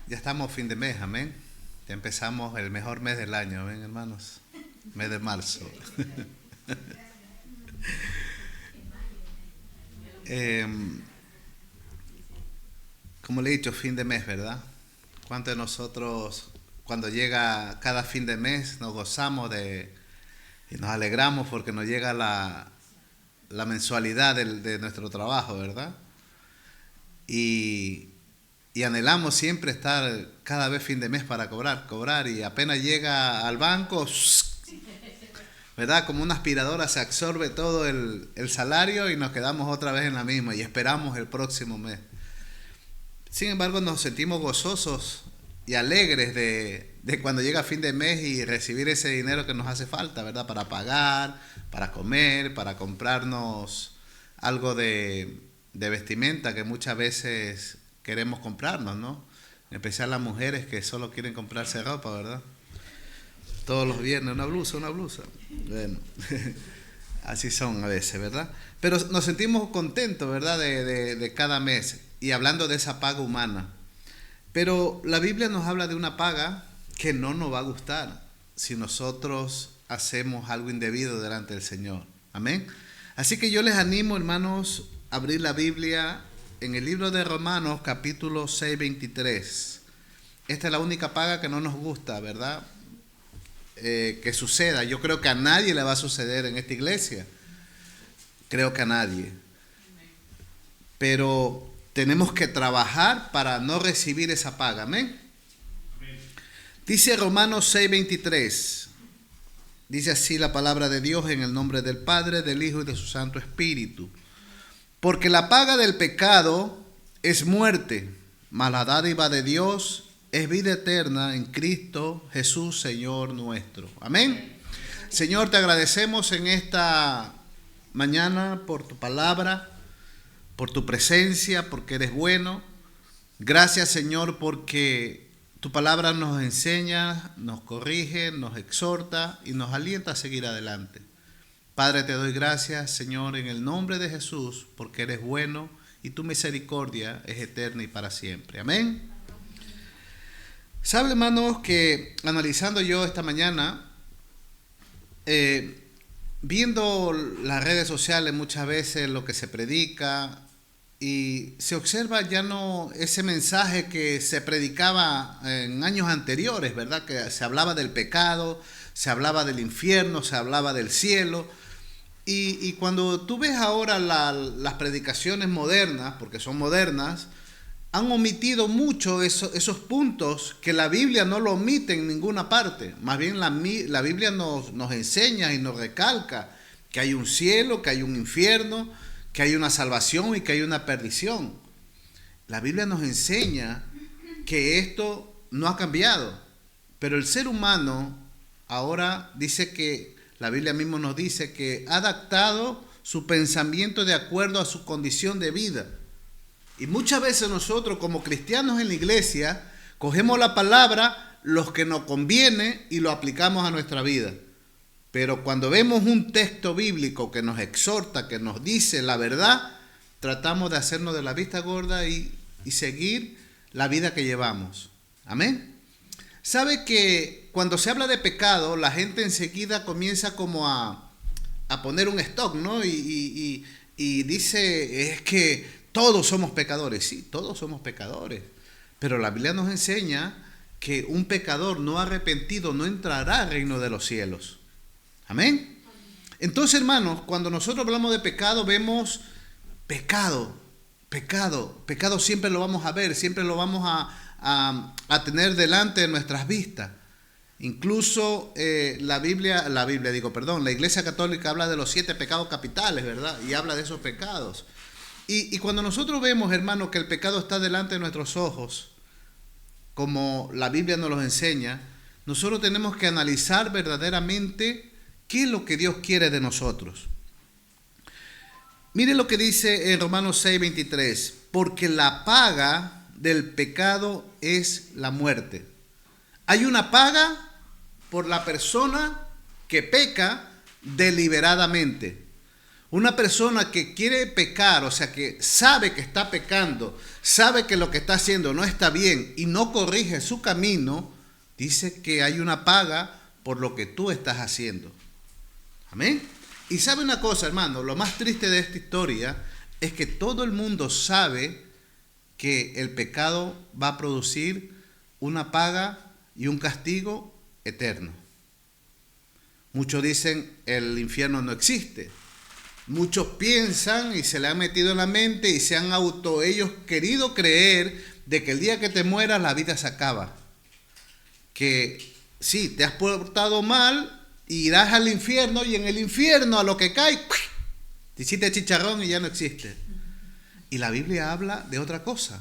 Ya estamos fin de mes, amén. Ya empezamos el mejor mes del año, amén, hermanos. Mes de marzo. Em, Como le he dicho, fin de mes, ¿verdad? ¿Cuántos de nosotros, cuando llega cada fin de mes, nos gozamos y nos alegramos porque nos llega la mensualidad de nuestro trabajo, ¿verdad? Y, y anhelamos siempre estar cada vez fin de mes para cobrar, y apenas llega al banco, ¿verdad? Como una aspiradora se absorbe todo el salario y nos quedamos otra vez en la misma y esperamos el próximo mes. Sin embargo, nos sentimos gozosos y alegres de cuando llega fin de mes y recibir ese dinero que nos hace falta, ¿verdad? Para pagar, para comer, para comprarnos algo de vestimenta que muchas veces queremos comprarnos, ¿no? En especial las mujeres que solo quieren comprarse ropa, ¿verdad? Todos los viernes, una blusa, una blusa. Bueno, así son a veces, ¿verdad? Pero nos sentimos contentos, ¿verdad? De cada mes. Y hablando de esa paga humana. Pero la Biblia nos habla de una paga que no nos va a gustar si nosotros hacemos algo indebido delante del Señor. Amén. Así que yo les animo, hermanos, a abrir la Biblia en el libro de Romanos, capítulo 6, 23. Esta es la única paga que no nos gusta, ¿verdad? Que suceda. Yo creo que a nadie le va a suceder en esta iglesia. Creo que a nadie. Pero tenemos que trabajar para no recibir esa paga. Amén. Dice Romanos 6, 23. Dice así la palabra de Dios en el nombre del Padre, del Hijo y de su Santo Espíritu. Porque la paga del pecado es muerte, mas la dádiva de Dios es vida eterna en Cristo Jesús, Señor nuestro. Amén. Señor, te agradecemos en esta mañana por tu palabra, por tu presencia, porque eres bueno. Gracias, Señor, porque tu palabra nos enseña, nos corrige, nos exhorta y nos alienta a seguir adelante. Padre, te doy gracias, Señor, en el nombre de Jesús, porque eres bueno y tu misericordia es eterna y para siempre. Amén. Sabe, hermanos, que analizando yo esta mañana, viendo las redes sociales muchas veces lo que se predica, y se observa ya no ese mensaje que se predicaba en años anteriores, ¿verdad? Que se hablaba del pecado, se hablaba del infierno, se hablaba del cielo. Y cuando tú ves ahora las predicaciones modernas, porque son modernas, han omitido mucho esos puntos que la Biblia no lo omite en ninguna parte. Más bien la Biblia nos enseña y nos recalca que hay un cielo, que hay un infierno, que hay una salvación y que hay una perdición. La Biblia nos enseña que esto no ha cambiado, pero el ser humano ahora dice que, la Biblia mismo nos dice que ha adaptado su pensamiento de acuerdo a su condición de vida. Y muchas veces nosotros como cristianos en la iglesia cogemos la palabra, los que nos conviene, y lo aplicamos a nuestra vida. Pero cuando vemos un texto bíblico que nos exhorta, que nos dice la verdad, tratamos de hacernos de la vista gorda y seguir la vida que llevamos. Amén. ¿Sabe que cuando se habla de pecado, la gente enseguida comienza como a poner un stock, ¿no? Y dice, es que todos somos pecadores. Sí, todos somos pecadores. Pero la Biblia nos enseña que un pecador no arrepentido no entrará al reino de los cielos. Amén. Entonces, hermanos, cuando nosotros hablamos de pecado, vemos pecado siempre lo vamos a ver, siempre lo vamos a tener delante de nuestras vistas. Incluso la Iglesia Católica habla de los 7 pecados capitales, ¿verdad? Y habla de esos pecados. Y cuando nosotros vemos, hermanos, que el pecado está delante de nuestros ojos, como la Biblia nos lo enseña, nosotros tenemos que analizar verdaderamente qué es lo que Dios quiere de nosotros. Mire lo que dice en Romanos 6, 23. Porque la paga del pecado es la muerte. Hay una paga por la persona que peca deliberadamente. Una persona que quiere pecar, o sea, que sabe que está pecando, sabe que lo que está haciendo no está bien y no corrige su camino, dice que hay una paga por lo que tú estás haciendo. Amén. Y sabe una cosa, hermano, lo más triste de esta historia es que todo el mundo sabe que el pecado va a producir una paga y un castigo eterno. Muchos dicen el infierno no existe. Muchos piensan y se le han metido en la mente y se han ellos querido creer de que el día que te mueras la vida se acaba. Que sí, te has portado mal, irás al infierno y en el infierno a lo que cae, te hiciste chicharrón y ya no existe. Y la Biblia habla de otra cosa.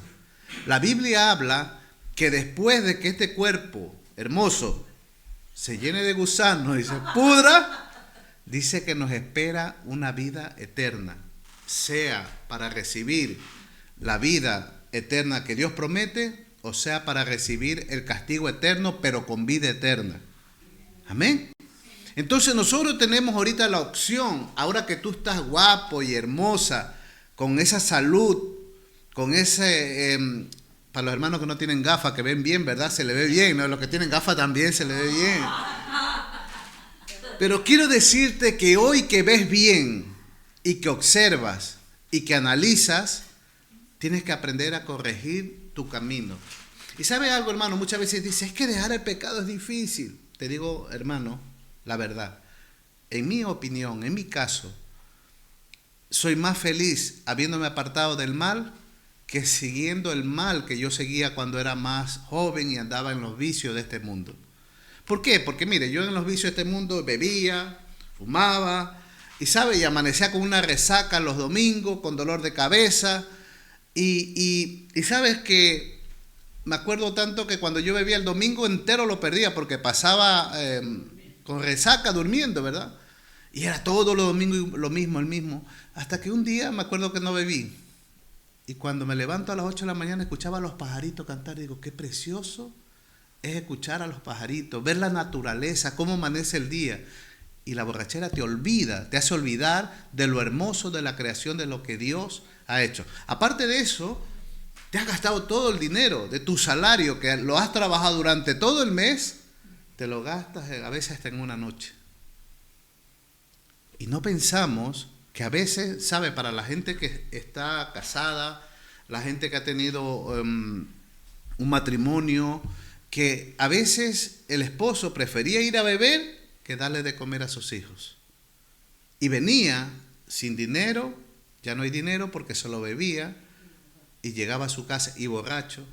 La Biblia habla que después de que este cuerpo hermoso se llene de gusanos y se pudra, dice que nos espera una vida eterna, sea para recibir la vida eterna que Dios promete, o sea para recibir el castigo eterno, pero con vida eterna. Amén. Entonces nosotros tenemos ahorita la opción, ahora que tú estás guapo y hermosa, con esa salud, con ese, para los hermanos que no tienen gafas, que ven bien, ¿verdad? Se le ve bien, ¿no? Los que tienen gafas también se le ve bien. Pero quiero decirte que hoy que ves bien y que observas y que analizas, tienes que aprender a corregir tu camino. Y ¿sabe algo, hermano? Muchas veces dices, es que dejar el pecado es difícil. Te digo, hermano, la verdad. En mi opinión, en mi caso, soy más feliz habiéndome apartado del mal que siguiendo el mal que yo seguía cuando era más joven y andaba en los vicios de este mundo. ¿Por qué? Porque mire, yo en los vicios de este mundo bebía, fumaba, y sabe, y amanecía con una resaca los domingos, con dolor de cabeza, y sabes que me acuerdo tanto que cuando yo bebía el domingo entero lo perdía, porque pasaba con resaca durmiendo, ¿verdad? Y era todo los domingos lo mismo, el mismo, hasta que un día me acuerdo que no bebí, y cuando me levanto a las 8 de la mañana escuchaba a los pajaritos cantar, y digo, qué precioso es escuchar a los pajaritos, ver la naturaleza, cómo amanece el día. Y la borrachera te olvida, te hace olvidar de lo hermoso de la creación, de lo que Dios ha hecho. Aparte de eso, te has gastado todo el dinero de tu salario, que lo has trabajado durante todo el mes, te lo gastas a veces hasta en una noche. Y no pensamos que a veces, ¿sabe? Para la gente que está casada, la gente que ha tenido un matrimonio, que a veces el esposo prefería ir a beber que darle de comer a sus hijos. Y venía sin dinero, ya no hay dinero porque se lo bebía, y llegaba a su casa y borracho,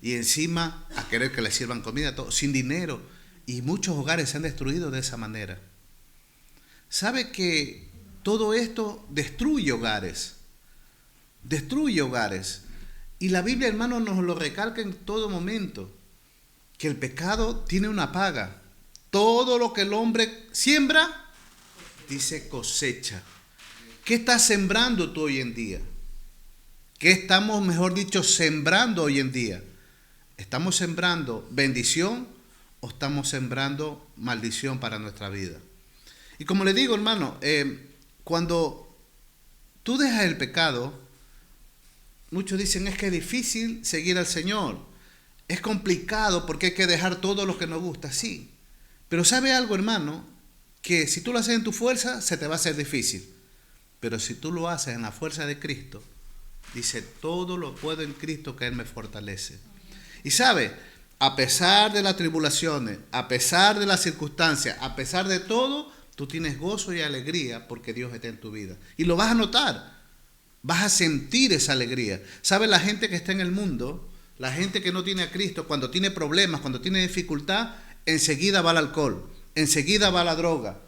y encima a querer que le sirvan comida, todo, sin dinero. Y muchos hogares se han destruido de esa manera. ¿Sabe que todo esto destruye hogares? Destruye hogares. Y la Biblia, hermano, nos lo recalca en todo momento, que el pecado tiene una paga. Todo lo que el hombre siembra, dice cosecha. ¿Qué estás sembrando tú hoy en día? ¿Qué estamos, mejor dicho, sembrando hoy en día? ¿Estamos sembrando bendición o estamos sembrando maldición para nuestra vida? Y como le digo, hermano, cuando tú dejas el pecado, muchos dicen es que es difícil seguir al Señor. Es complicado porque hay que dejar todo lo que nos gusta, sí. Pero ¿sabe algo, hermano? Que si tú lo haces en tu fuerza, se te va a hacer difícil. Pero si tú lo haces en la fuerza de Cristo, dice, todo lo puedo en Cristo que Él me fortalece. Y ¿sabe? A pesar de las tribulaciones, a pesar de las circunstancias, a pesar de todo, tú tienes gozo y alegría porque Dios está en tu vida. Y lo vas a notar, vas a sentir esa alegría. ¿Sabe? La gente que está en el mundo, la gente que no tiene a Cristo, cuando tiene problemas, cuando tiene dificultad, enseguida va al alcohol, enseguida va a la droga.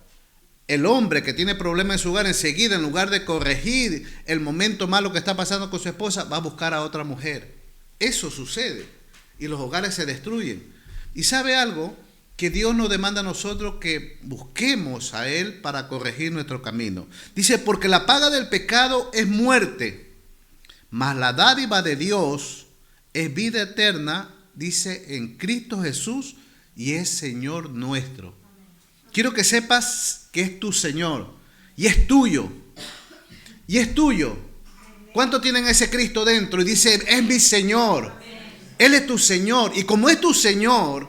El hombre que tiene problemas en su hogar, enseguida, en lugar de corregir el momento malo que está pasando con su esposa, va a buscar a otra mujer. Eso sucede y los hogares se destruyen. ¿Y sabe algo? Que Dios nos demanda a nosotros que busquemos a Él para corregir nuestro camino. Dice, porque la paga del pecado es muerte, mas la dádiva de Dios es vida eterna, dice, en Cristo Jesús, y es Señor nuestro. Quiero que sepas que es tu Señor y es tuyo. Y es tuyo. ¿Cuántos tienen ese Cristo dentro? Y dice, es mi Señor. Él es tu Señor. Y como es tu Señor,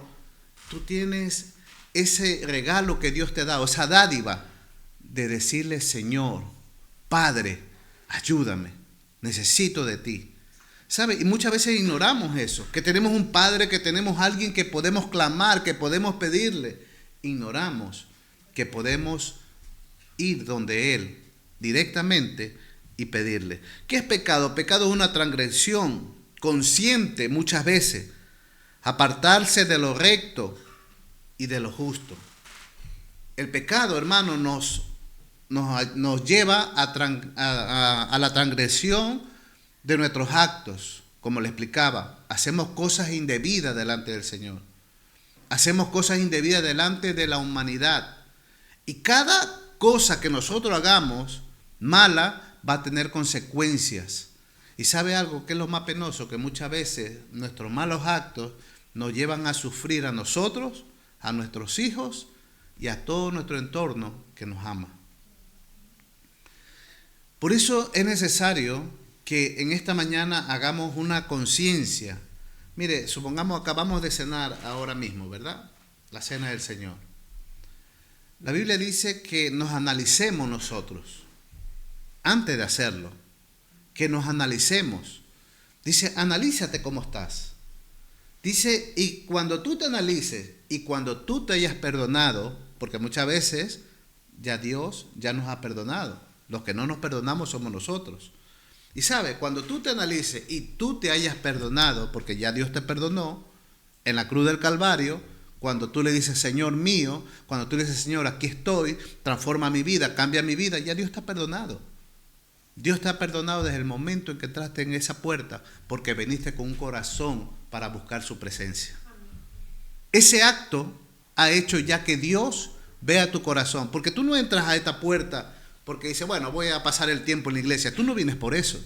tú tienes ese regalo que Dios te ha dado, esa dádiva de decirle, Señor, Padre, ayúdame, necesito de ti. ¿Sabe? Y muchas veces ignoramos eso, que tenemos un Padre, que tenemos alguien que podemos clamar, que podemos pedirle. Ignoramos que podemos ir donde Él directamente y pedirle. ¿Qué es pecado? Pecado es una transgresión consciente muchas veces, apartarse de lo recto y de lo justo. El pecado, hermano, nos lleva a la transgresión de nuestros actos. Como le explicaba, hacemos cosas indebidas delante del Señor. Hacemos cosas indebidas delante de la humanidad. Y cada cosa que nosotros hagamos mala va a tener consecuencias. Y sabe algo que es lo más penoso, que muchas veces nuestros malos actos nos llevan a sufrir a nosotros, a nuestros hijos y a todo nuestro entorno que nos ama. Por eso es necesario que en esta mañana hagamos una conciencia. Mire, supongamos acabamos de cenar ahora mismo, ¿verdad? La cena del Señor. La Biblia dice que nos analicemos nosotros, antes de hacerlo, que nos analicemos. Dice, analízate cómo estás. Dice, y cuando tú te analices y cuando tú te hayas perdonado, porque muchas veces ya Dios ya nos ha perdonado. Los que no nos perdonamos somos nosotros. Y sabe, cuando tú te analices y tú te hayas perdonado, porque ya Dios te perdonó, en la cruz del Calvario, cuando tú le dices, Señor mío, cuando tú le dices, Señor, aquí estoy, transforma mi vida, cambia mi vida, ya Dios te ha perdonado. Dios te ha perdonado desde el momento en que entraste en esa puerta, porque viniste con un corazón para buscar su presencia. Ese acto ha hecho ya que Dios vea tu corazón, porque tú no entras a esta puerta porque dices, bueno, voy a pasar el tiempo en la iglesia. Tú no vienes por eso.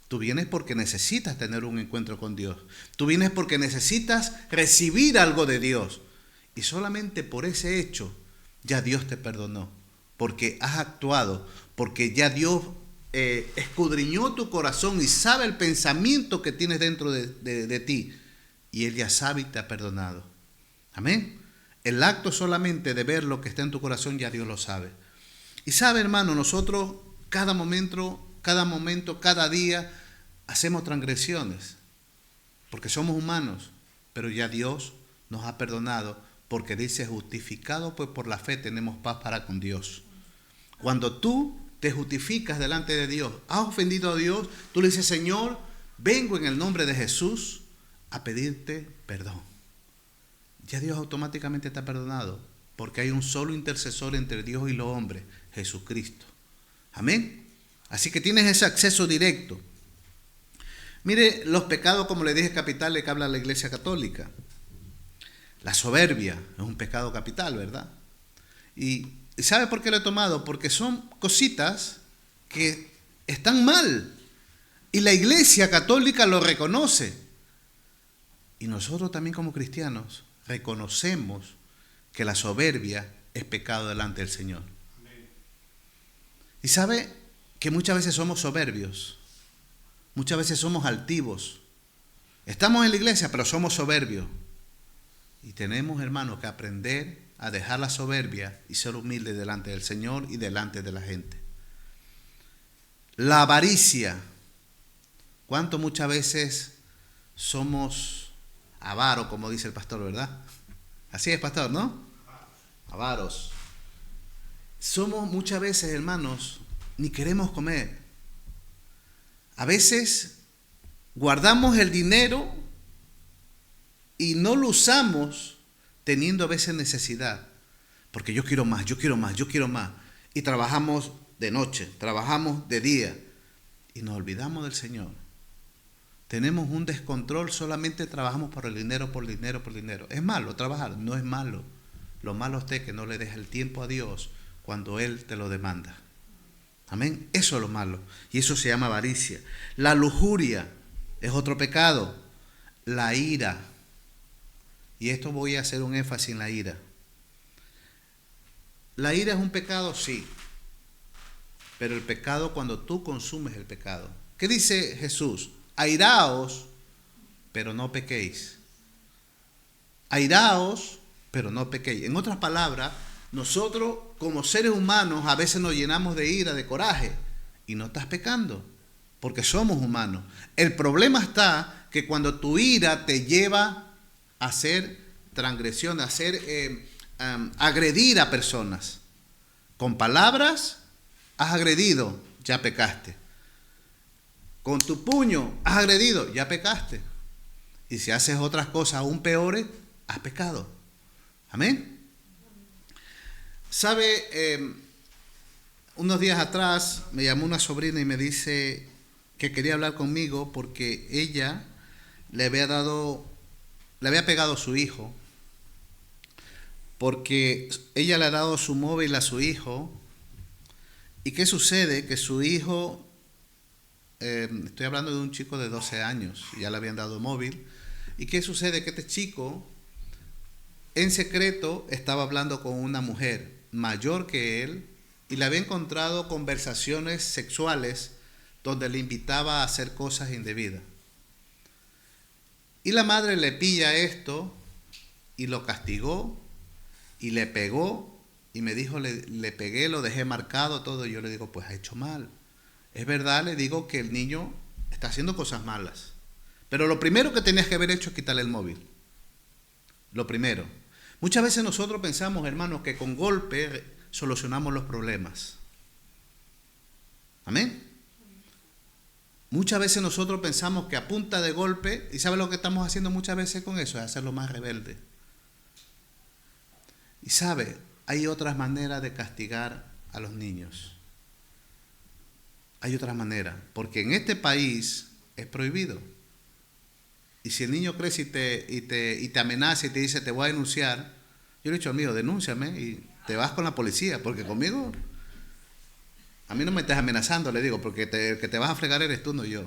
Tú vienes porque necesitas tener un encuentro con Dios. Tú vienes porque necesitas recibir algo de Dios. Y solamente por ese hecho ya Dios te perdonó, porque has actuado, porque ya Dios escudriñó tu corazón y sabe el pensamiento que tienes dentro de ti, y Él ya sabe y te ha perdonado. Amén. El acto solamente de ver lo que está en tu corazón ya Dios lo sabe. Y sabe, hermano, nosotros cada momento, cada día hacemos transgresiones, porque somos humanos, pero ya Dios nos ha perdonado, porque dice, justificado pues por la fe tenemos paz para con Dios. Cuando tú te justificas delante de Dios, has ofendido a Dios, tú le dices, Señor, vengo en el nombre de Jesús a pedirte perdón. Ya Dios automáticamente te ha perdonado, porque hay un solo intercesor entre Dios y los hombres, Jesucristo. Amén. Así que tienes ese acceso directo. Mire los pecados, como le dije, capitales que habla la Iglesia Católica. La soberbia es un pecado capital, ¿verdad? ¿Y sabe por qué lo he tomado? Porque son cositas que están mal. Y la Iglesia Católica lo reconoce. Y nosotros también como cristianos reconocemos que la soberbia es pecado delante del Señor. Y sabe que muchas veces somos soberbios. Muchas veces somos altivos. Estamos en la iglesia, pero somos soberbios. Y tenemos, hermanos, que aprender a dejar la soberbia y ser humildes delante del Señor y delante de la gente. La avaricia. ¿Cuánto muchas veces somos avaros, como dice el pastor, verdad? Así es, pastor, ¿no? Avaros. Somos muchas veces, hermanos, ni queremos comer. A veces guardamos el dinero y no lo usamos teniendo a veces necesidad. Porque yo quiero más, yo quiero más, yo quiero más. Y trabajamos de noche, trabajamos de día y nos olvidamos del Señor. Tenemos un descontrol, solamente trabajamos por el dinero, por dinero, por dinero. ¿Es malo trabajar? No es malo. Lo malo es que no le deja el tiempo a Dios cuando Él te lo demanda. Amén. Eso es lo malo. Y eso se llama avaricia. La lujuria es otro pecado. La ira. Y esto voy a hacer un énfasis en la ira. ¿La ira es un pecado? Sí. pero el pecado cuando tú consumes el pecado. ¿Qué dice Jesús? Airaos, pero no pequéis. Airaos, pero no pequéis. En otras palabras, nosotros como seres humanos a veces nos llenamos de ira, de coraje, y no estás pecando, porque somos humanos. El problema está que cuando tu ira te lleva a hacer transgresión, a hacer agredir a personas. Con palabras has agredido, ya pecaste. Con tu puño has agredido, ya pecaste. Y si haces otras cosas aún peores, has pecado. Amén. ¿Sabe? Unos días atrás me llamó una sobrina y me dice que quería hablar conmigo porque ella le había pegado a su hijo, porque ella le ha dado su móvil a su hijo. ¿Y qué sucede? Que su hijo, estoy hablando de un chico de 12 años, ya le habían dado móvil. ¿Y qué sucede? Que este chico, en secreto, estaba hablando con una mujer mayor que él y le había encontrado conversaciones sexuales donde le invitaba a hacer cosas indebidas. Y la madre le pilla esto y lo castigó y le pegó y me dijo, le pegué, lo dejé marcado, todo. Y yo le digo, pues ha hecho mal. Es verdad, le digo que el niño está haciendo cosas malas. Pero lo primero que tenías que haber hecho es quitarle el móvil. Lo primero. Muchas veces nosotros pensamos, hermanos, que con golpe solucionamos los problemas. Amén. Muchas veces nosotros pensamos que a punta de golpe, ¿y sabe lo que estamos haciendo muchas veces con eso? Es hacerlo más rebelde. Y sabe, hay otras maneras de castigar a los niños. Hay otras maneras, porque en este país es prohibido. Y si el niño crece y te amenaza y te dice, te voy a denunciar, yo le he dicho, amigo, denúnciame y te vas con la policía, porque conmigo, a mí no me estás amenazando, le digo, porque el que te vas a fregar eres tú, no yo.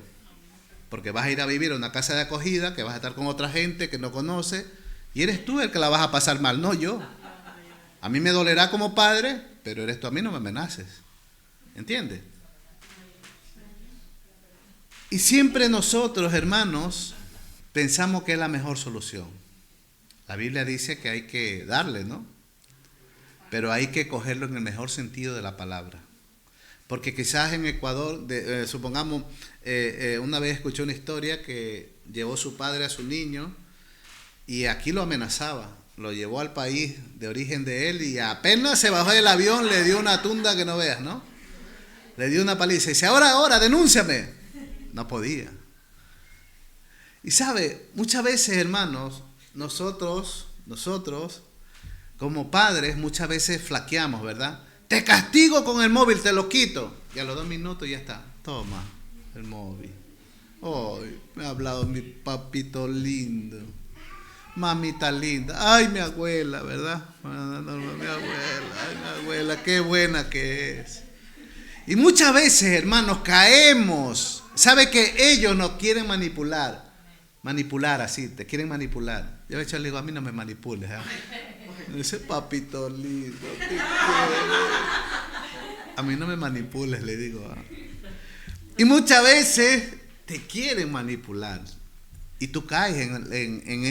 Porque vas a ir a vivir a una casa de acogida, que vas a estar con otra gente que no conoce, y eres tú el que la vas a pasar mal, no yo. A mí me dolerá como padre, pero eres tú, a mí no me amenaces. ¿Entiendes? Y siempre nosotros, hermanos, pensamos que es la mejor solución. La Biblia dice que hay que darle, ¿no? Pero hay que cogerlo en el mejor sentido de la palabra. Porque quizás en Ecuador, supongamos, una vez escuché una historia que llevó su padre a su niño y aquí lo amenazaba. Lo llevó al país de origen de él y apenas se bajó del avión le dio una tunda que no veas, ¿no? Le dio una paliza y dice, ahora, denúnciame. No podía. Y sabe, muchas veces, hermanos, nosotros, como padres, muchas veces flaqueamos, ¿verdad? Te castigo con el móvil, te lo quito. Y a los 2 minutos ya está. Toma, el móvil. Hoy me ha hablado mi papito lindo. Mamita linda. Ay, mi abuela, ¿verdad? Mi abuela, qué buena que es. Y muchas veces, hermanos, caemos. ¿Sabe que ellos nos quieren manipular? Manipular así, te quieren manipular. Yo le digo, a mí no me manipules. Ese papito lindo, te quiero. A mí no me manipules, le digo. Y muchas veces te quieren manipular. Y tú caes en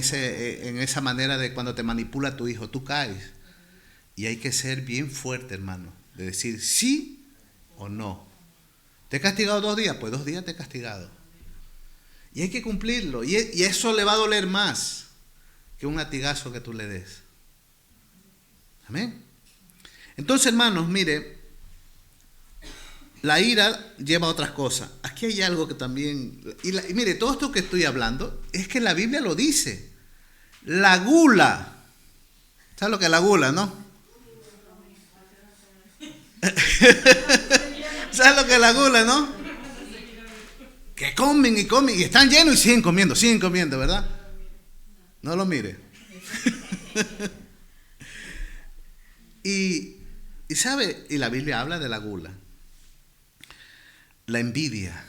esa manera de cuando te manipula tu hijo, tú caes. Y hay que ser bien fuerte, hermano, de decir sí o no. ¿Te he castigado 2 días? Pues 2 días te he castigado. Y hay que cumplirlo. Y eso le va a doler más que un latigazo que tú le des. Amén. Entonces, hermanos, mire, la ira lleva a otras cosas. Aquí hay algo que también... Y mire, todo esto que estoy hablando es que la Biblia lo dice. La gula. ¿Sabes lo que es la gula, no? ¿Sabes lo que es la gula, no? Que comen y están llenos y siguen comiendo, ¿verdad? No lo mire. y sabe, y la Biblia habla de la gula. La envidia.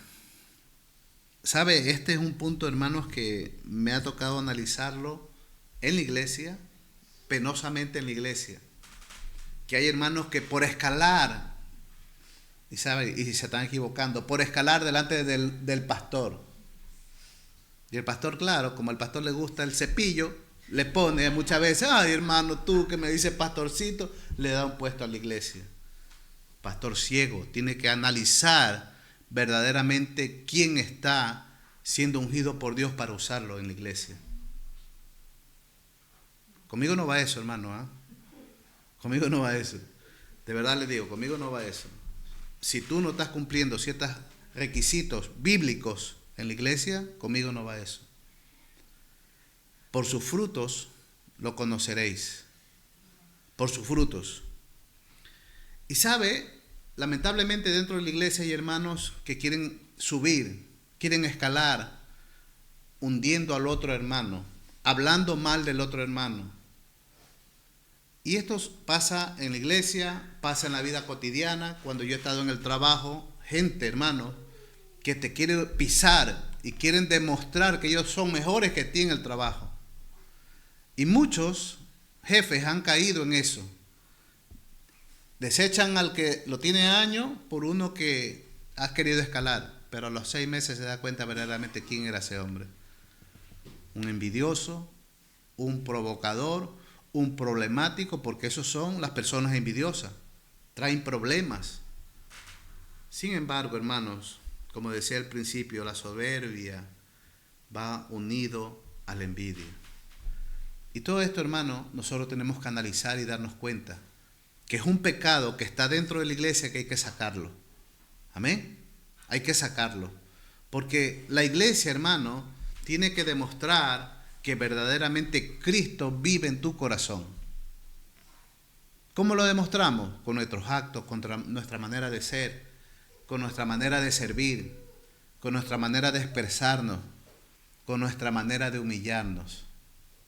¿Sabe? Este es un punto, hermanos, que me ha tocado analizarlo en la iglesia, penosamente en la iglesia. Que hay hermanos que por escalar Y sabe, y se están equivocando por escalar delante del pastor. Y el pastor, claro, como al pastor le gusta el cepillo, le pone muchas veces, ay hermano, tú que me dices pastorcito, le da un puesto a la iglesia. Pastor ciego, tiene que analizar verdaderamente quién está siendo ungido por Dios para usarlo en la iglesia. Conmigo no va eso, hermano, ¿eh? Conmigo no va eso. De verdad le digo, conmigo no va eso. Si tú no estás cumpliendo ciertos requisitos bíblicos en la iglesia, conmigo no va eso. Por sus frutos lo conoceréis. Por sus frutos. Y sabe, lamentablemente dentro de la iglesia hay hermanos que quieren subir, quieren escalar, hundiendo al otro hermano, hablando mal del otro hermano. Y esto pasa en la iglesia, pasa en la vida cotidiana, cuando yo he estado en el trabajo, gente, hermano, que te quiere pisar y quieren demostrar que ellos son mejores que ti en el trabajo. Y muchos jefes han caído en eso. Desechan al que lo tiene años por uno que ha querido escalar, pero a los 6 meses se da cuenta verdaderamente quién era ese hombre. Un envidioso, un provocador, un problemático, porque esos son las personas envidiosas. Traen problemas. Sin embargo, hermanos, como decía al principio, la soberbia va unido a la envidia. Y todo esto, hermano, nosotros tenemos que analizar y darnos cuenta que es un pecado que está dentro de la iglesia que hay que sacarlo. Amén. Hay que sacarlo. Porque la iglesia, hermano, tiene que demostrar que verdaderamente Cristo vive en tu corazón. ¿Cómo lo demostramos? Con nuestros actos, con nuestra manera de ser, con nuestra manera de servir, con nuestra manera de expresarnos, con nuestra manera de humillarnos.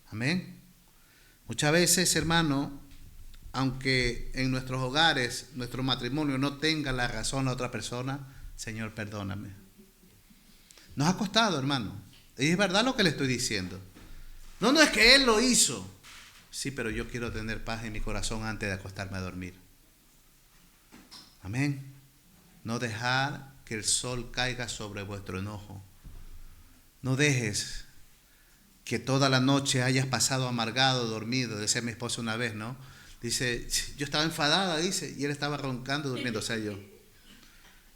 Amén. Muchas veces, hermano, aunque en nuestros hogares, nuestro matrimonio no tenga la razón la otra persona, Señor, perdóname. Nos ha costado, hermano. Y es verdad lo que le estoy diciendo. No es que Él lo hizo. Sí, pero yo quiero tener paz en mi corazón antes de acostarme a dormir. Amén. No dejar que el sol caiga sobre vuestro enojo. No dejes que toda la noche hayas pasado amargado, dormido. Decía mi esposa una vez, ¿no? Dice, yo estaba enfadada, dice, y él estaba roncando, durmiendo, o sea, yo.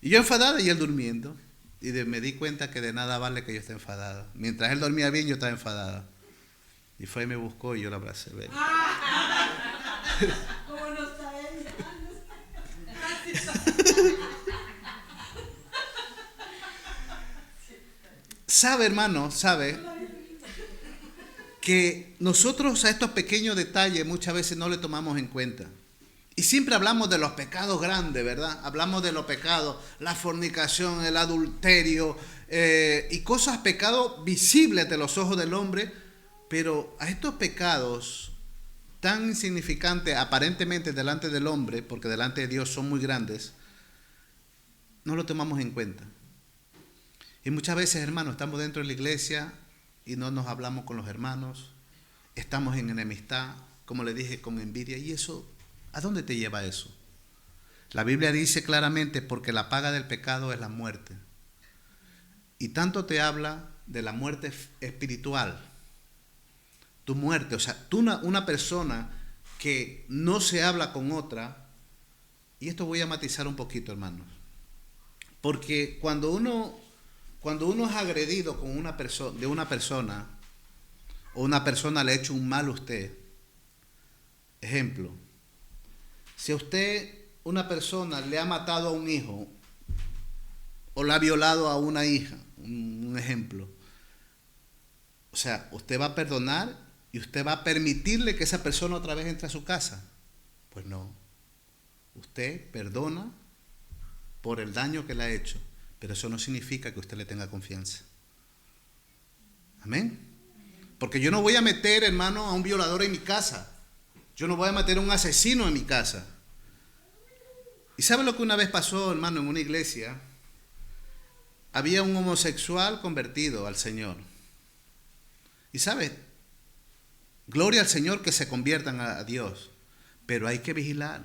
Y yo enfadada y él durmiendo. Y me di cuenta que de nada vale que yo esté enfadada. Mientras él dormía bien, yo estaba enfadada. Y fue y me buscó y yo la abracé. ¿Ven? ¿Cómo no está él? Sabe, hermano, sabe que nosotros a estos pequeños detalles muchas veces no le tomamos en cuenta. Y siempre hablamos de los pecados grandes, ¿verdad? Hablamos de los pecados, la fornicación, el adulterio y cosas, pecados visibles ante los ojos del hombre, pero a estos pecados tan insignificantes aparentemente delante del hombre, porque delante de Dios son muy grandes, no lo tomamos en cuenta. Y muchas veces, hermanos, estamos dentro de la iglesia y no nos hablamos con los hermanos, estamos en enemistad, como le dije, con envidia, y eso, ¿a dónde te lleva eso? La Biblia dice claramente, porque la paga del pecado es la muerte. Y tanto te habla de la muerte espiritual, tu muerte, o sea, tú una persona que no se habla con otra, y esto voy a matizar un poquito, hermanos, porque cuando uno es agredido con de una persona, o una persona le ha hecho un mal a usted, ejemplo, si a usted una persona le ha matado a un hijo, o le ha violado a una hija, un ejemplo, o sea, usted va a perdonar y usted va a permitirle que esa persona otra vez entre a su casa. Pues no, usted perdona por el daño que le ha hecho, pero eso no significa que usted le tenga confianza. Amén. Porque yo no voy a meter, hermano, a un violador en mi casa. Yo no voy a meter a un asesino en mi casa. ¿Y sabe lo que una vez pasó, hermano, en una iglesia? Había un homosexual convertido al Señor. Y sabe, gloria al Señor que se conviertan a Dios, pero hay que vigilar.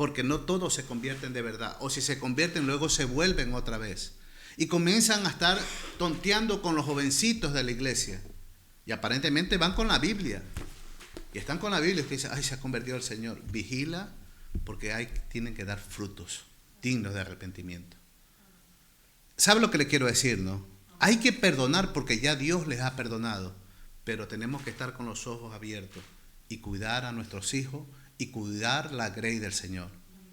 porque no todos se convierten de verdad, o si se convierten luego se vuelven otra vez y comienzan a estar tonteando con los jovencitos de la iglesia y aparentemente van con la Biblia y están con la Biblia y dicen, ay, se ha convertido el Señor. Vigila, porque tienen que dar frutos dignos de arrepentimiento. ¿Sabe lo que le quiero decir, no? Hay que perdonar porque ya Dios les ha perdonado, pero tenemos que estar con los ojos abiertos y cuidar a nuestros hijos y cuidar la grey del Señor.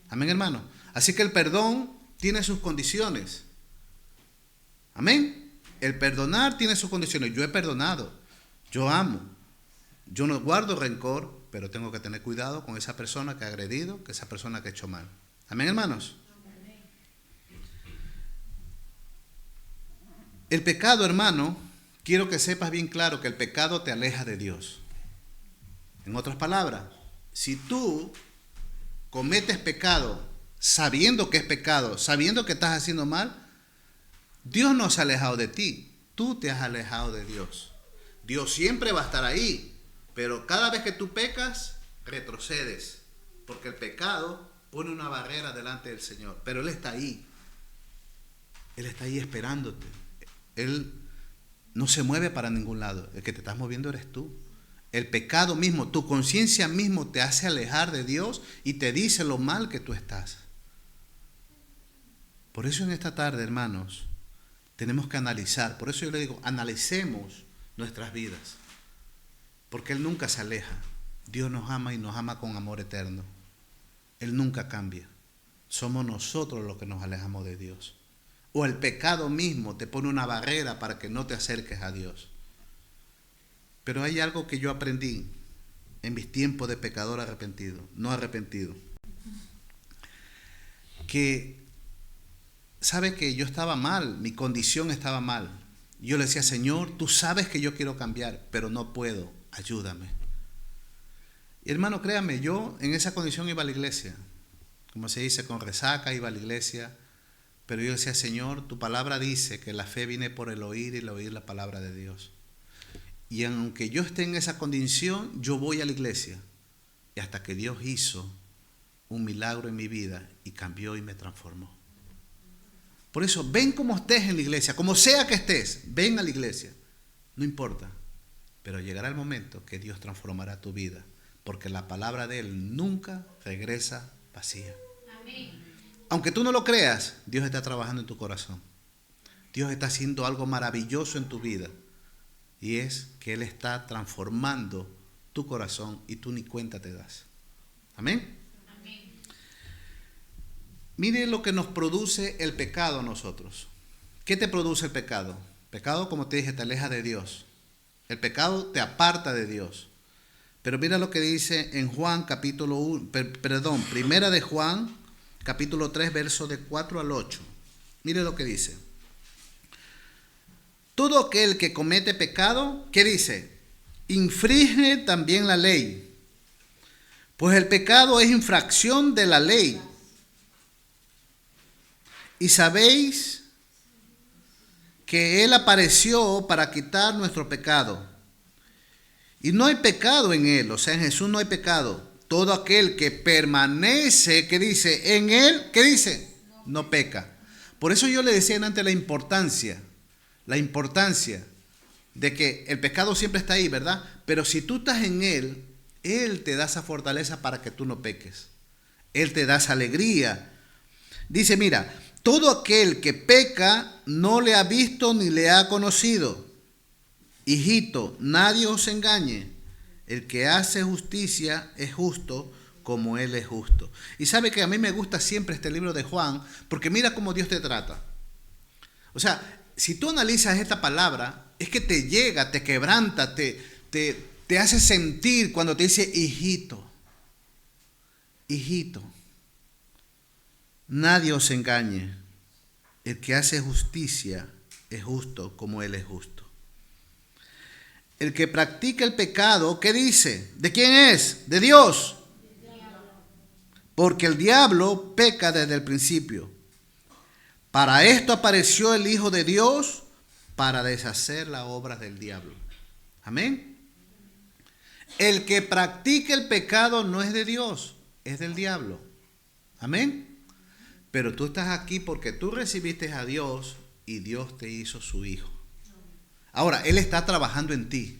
Amén, hermano. Así que el perdón tiene sus condiciones. Amén. El perdonar tiene sus condiciones. Yo he perdonado, yo amo, yo no guardo rencor, pero tengo que tener cuidado con esa persona que ha agredido, que esa persona que ha hecho mal. Amén, hermanos. El pecado, hermano, quiero que sepas bien claro que el pecado te aleja de Dios. En otras palabras, si tú cometes pecado sabiendo que es pecado, sabiendo que estás haciendo mal, Dios no se ha alejado de ti, tú te has alejado de Dios. Dios siempre va a estar ahí, pero cada vez que tú pecas, retrocedes, porque el pecado pone una barrera delante del Señor, pero Él está ahí esperándote. Él no se mueve para ningún lado, el que te estás moviendo eres tú. El pecado mismo, tu conciencia mismo te hace alejar de Dios y te dice lo mal que tú estás. Por eso en esta tarde, hermanos, tenemos que analizar. Por eso yo le digo, analicemos nuestras vidas. Porque Él nunca se aleja. Dios nos ama y nos ama con amor eterno. Él nunca cambia. Somos nosotros los que nos alejamos de Dios. O el pecado mismo te pone una barrera para que no te acerques a Dios. Pero hay algo que yo aprendí en mis tiempos de pecador arrepentido, no arrepentido. Que, sabe que yo estaba mal, mi condición estaba mal. Yo le decía, Señor, tú sabes que yo quiero cambiar, pero no puedo, ayúdame. Y hermano, créame, yo en esa condición iba a la iglesia. Como se dice, con resaca iba a la iglesia. Pero yo decía, Señor, tu palabra dice que la fe viene por el oír y el oír la palabra de Dios. Y aunque yo esté en esa condición, yo voy a la iglesia. Y hasta que Dios hizo un milagro en mi vida y cambió y me transformó. Por eso, ven como estés en la iglesia, como sea que estés, ven a la iglesia. No importa. Pero llegará el momento que Dios transformará tu vida. Porque la palabra de Él nunca regresa vacía. Amén. Aunque tú no lo creas, Dios está trabajando en tu corazón. Dios está haciendo algo maravilloso en tu vida. Y es que Él está transformando tu corazón y tú ni cuenta te das. Amén. Amén. Mire lo que nos produce el pecado a nosotros. ¿Qué te produce el pecado? El pecado, como te dije, te aleja de Dios. El pecado te aparta de Dios. Pero mira lo que dice en Juan capítulo 1, primera de Juan, capítulo 3, versos de 4 al 8. Mire lo que dice. Todo aquel que comete pecado, ¿qué dice? Infringe también la ley. Pues el pecado es infracción de la ley. Y sabéis que Él apareció para quitar nuestro pecado. Y no hay pecado en Él, o sea, en Jesús no hay pecado. Todo aquel que permanece, ¿qué dice? En Él, ¿qué dice? No peca. Por eso yo le decía antes la importancia de que el pecado siempre está ahí, ¿verdad? Pero si tú estás en Él, Él te da esa fortaleza para que tú no peques. Él te da esa alegría. Dice, mira, todo aquel que peca no le ha visto ni le ha conocido. Hijito, nadie os engañe. El que hace justicia es justo como Él es justo. Y sabe que a mí me gusta siempre este libro de Juan, porque mira cómo Dios te trata. O sea, si tú analizas esta palabra, es que te llega, te quebranta, te hace sentir cuando te dice hijito. Hijito, nadie os engañe. El que hace justicia es justo como Él es justo. El que practica el pecado, ¿qué dice? ¿De quién es? De Dios. Porque el diablo peca desde el principio. Para esto apareció el Hijo de Dios, para deshacer las obras del diablo. Amén. El que practica el pecado no es de Dios, es del diablo. Amén. Pero tú estás aquí porque tú recibiste a Dios y Dios te hizo su hijo. Ahora, Él está trabajando en ti.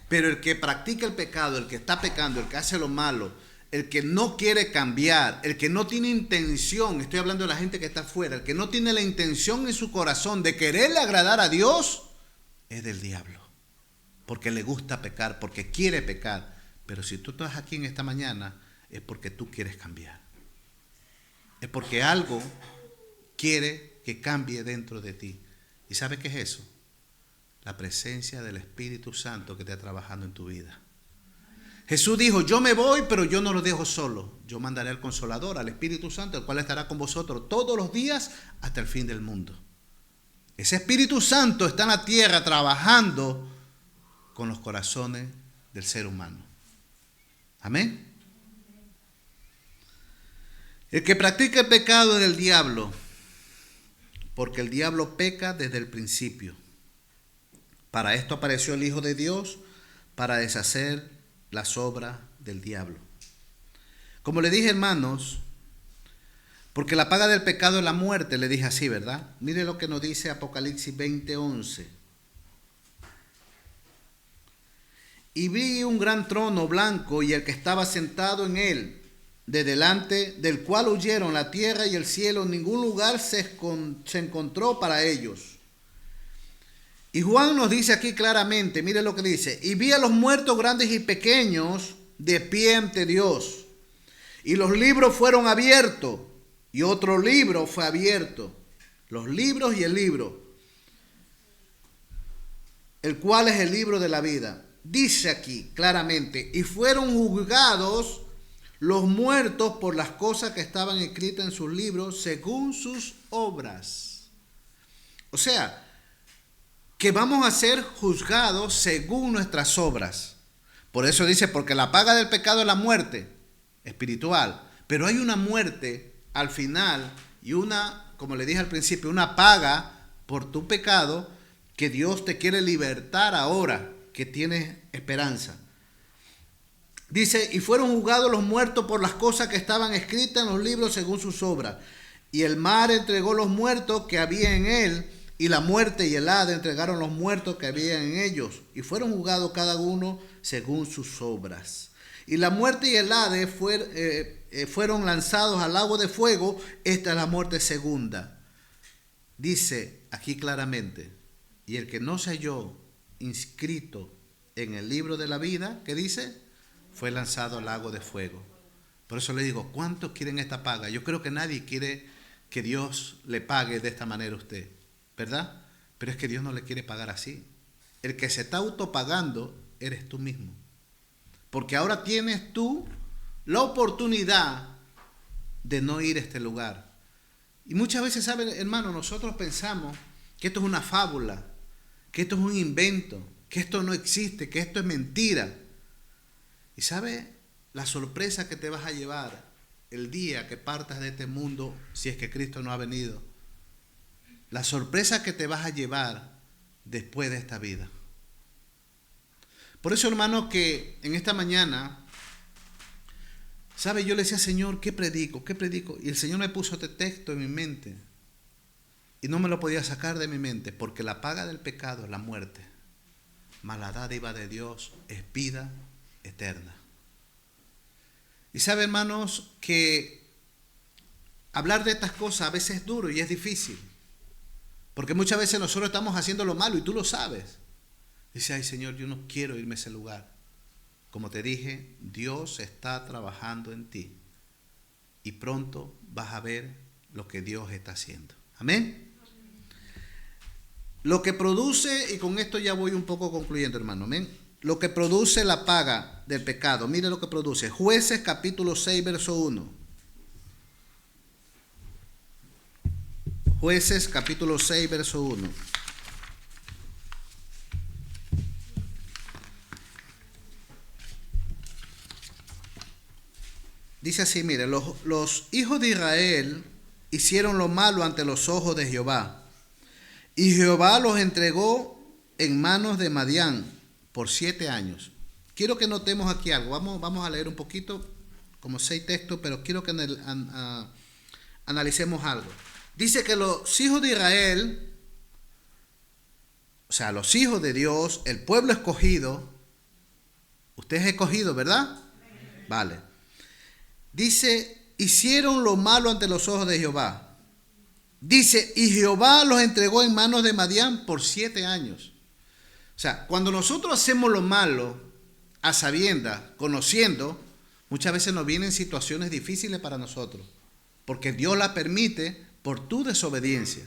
Pero el que practica el pecado, el que está pecando, el que hace lo malo, el que no quiere cambiar, el que no tiene intención, estoy hablando de la gente que está afuera, el que no tiene la intención en su corazón de quererle agradar a Dios, es del diablo. Porque le gusta pecar, porque quiere pecar. Pero si tú estás aquí en esta mañana, es porque tú quieres cambiar. Es porque algo quiere que cambie dentro de ti. ¿Y sabes qué es eso? La presencia del Espíritu Santo que está trabajando en tu vida. Jesús dijo, yo me voy, pero yo no los dejo solo. Yo mandaré al Consolador, al Espíritu Santo, el cual estará con vosotros todos los días hasta el fin del mundo. Ese Espíritu Santo está en la tierra trabajando con los corazones del ser humano. Amén. El que practica el pecado es del diablo, porque el diablo peca desde el principio. Para esto apareció el Hijo de Dios, para deshacer las obras del diablo. Como le dije, hermanos, porque la paga del pecado es la muerte, le dije así, ¿verdad? Mire lo que nos dice Apocalipsis 20:11. Y vi un gran trono blanco y el que estaba sentado en él, de delante del cual huyeron la tierra y el cielo, ningún lugar se encontró para ellos. Y Juan nos dice aquí claramente, mire lo que dice, y vi a los muertos grandes y pequeños de pie ante Dios. Y los libros fueron abiertos, y otro libro fue abierto, los libros y el libro, el cual es el libro de la vida. Dice aquí claramente, y fueron juzgados los muertos por las cosas que estaban escritas en sus libros según sus obras. O sea, que vamos a ser juzgados según nuestras obras. Por eso dice, porque la paga del pecado es la muerte espiritual. Pero hay una muerte al final y una, como le dije al principio, una paga por tu pecado que Dios te quiere libertar ahora que tienes esperanza. Dice, y fueron juzgados los muertos por las cosas que estaban escritas en los libros según sus obras. Y el mar entregó los muertos que había en él, y la muerte y el Hades entregaron los muertos que había en ellos, y fueron juzgados cada uno según sus obras. Y la muerte y el Hades fueron lanzados al lago de fuego. Esta es la muerte segunda. Dice aquí claramente, y el que no se halló inscrito en el libro de la vida, ¿qué dice? Fue lanzado al lago de fuego. Por eso le digo, ¿cuántos quieren esta paga? Yo creo que nadie quiere que Dios le pague de esta manera a usted, ¿verdad? Pero es que Dios no le quiere pagar así. El que se está autopagando eres tú mismo. Porque ahora tienes tú la oportunidad de no ir a este lugar. Y muchas veces, ¿saben, hermano? Nosotros pensamos que esto es una fábula, que esto es un invento, que esto no existe, que esto es mentira. Y ¿sabe la sorpresa que te vas a llevar el día que partas de este mundo si es que Cristo no ha venido? La sorpresa que te vas a llevar después de esta vida. Por eso, hermano, que en esta mañana, ¿sabe? Yo le decía, Señor, ¿qué predico? ¿Qué predico? Y el Señor me puso este texto en mi mente. Y no me lo podía sacar de mi mente, porque la paga del pecado es la muerte. Mas la dádiva de Dios es vida eterna. Y sabe, hermanos, que hablar de estas cosas a veces es duro y es difícil. Porque muchas veces nosotros estamos haciendo lo malo y tú lo sabes. Dice, ay Señor, yo no quiero irme a ese lugar. Como te dije, Dios está trabajando en ti. Y pronto vas a ver lo que Dios está haciendo. Amén. Lo que produce, y con esto ya voy un poco concluyendo, hermano. Amén. Lo que produce la paga del pecado. Mire lo que produce. Jueces capítulo 6, verso 1. Jueces capítulo 6, verso 1. Dice así, mire, los hijos de Israel hicieron lo malo ante los ojos de Jehová. Y Jehová los entregó en manos de Madián por 7 años. Quiero que notemos aquí algo. Vamos a leer un poquito como 6 textos, pero quiero que analicemos algo. Dice que los hijos de Israel, o sea, los hijos de Dios, el pueblo escogido, usted es escogido, ¿verdad? Vale. Dice, hicieron lo malo ante los ojos de Jehová. Dice, y Jehová los entregó en manos de Madián por 7 años. O sea, cuando nosotros hacemos lo malo a sabiendas, conociendo, muchas veces nos vienen situaciones difíciles para nosotros, porque Dios la permite por tu desobediencia.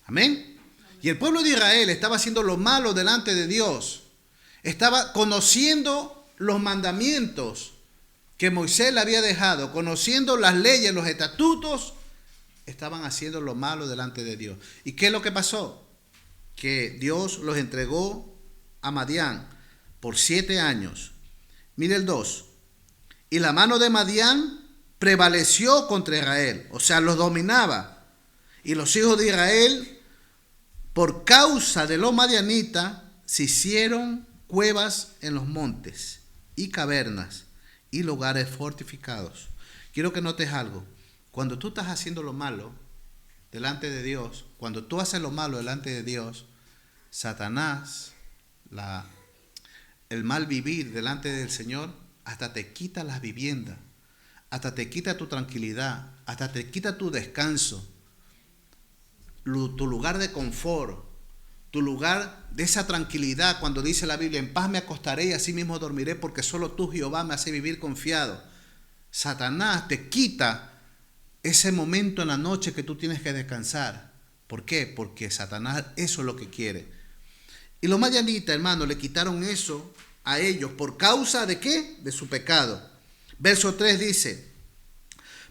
Amén. Y el pueblo de Israel estaba haciendo lo malo delante de Dios. Estaba conociendo los mandamientos que Moisés le había dejado, conociendo las leyes, los estatutos, estaban haciendo lo malo delante de Dios. ¿Y qué es lo que pasó? Que Dios los entregó a Madián por 7 años. Mire el 2. Y la mano de Madián prevaleció contra Israel, o sea, los dominaba. Y los hijos de Israel, por causa de los madianitas, se hicieron cuevas en los montes y cavernas y lugares fortificados. Quiero que notes algo. Cuando tú estás haciendo lo malo delante de Dios, cuando tú haces lo malo delante de Dios, Satanás, el mal vivir delante del Señor, hasta te quita las viviendas, hasta te quita tu tranquilidad, hasta te quita tu descanso, tu lugar de confort, tu lugar de esa tranquilidad, cuando dice la Biblia, en paz me acostaré y así mismo dormiré, porque solo tú, Jehová, me hace vivir confiado. Satanás te quita ese momento en la noche que tú tienes que descansar. ¿Por qué? Porque Satanás eso es lo que quiere. Y los madianitas, hermanos, le quitaron eso a ellos. ¿Por causa de qué? De su pecado. Verso 3 dice,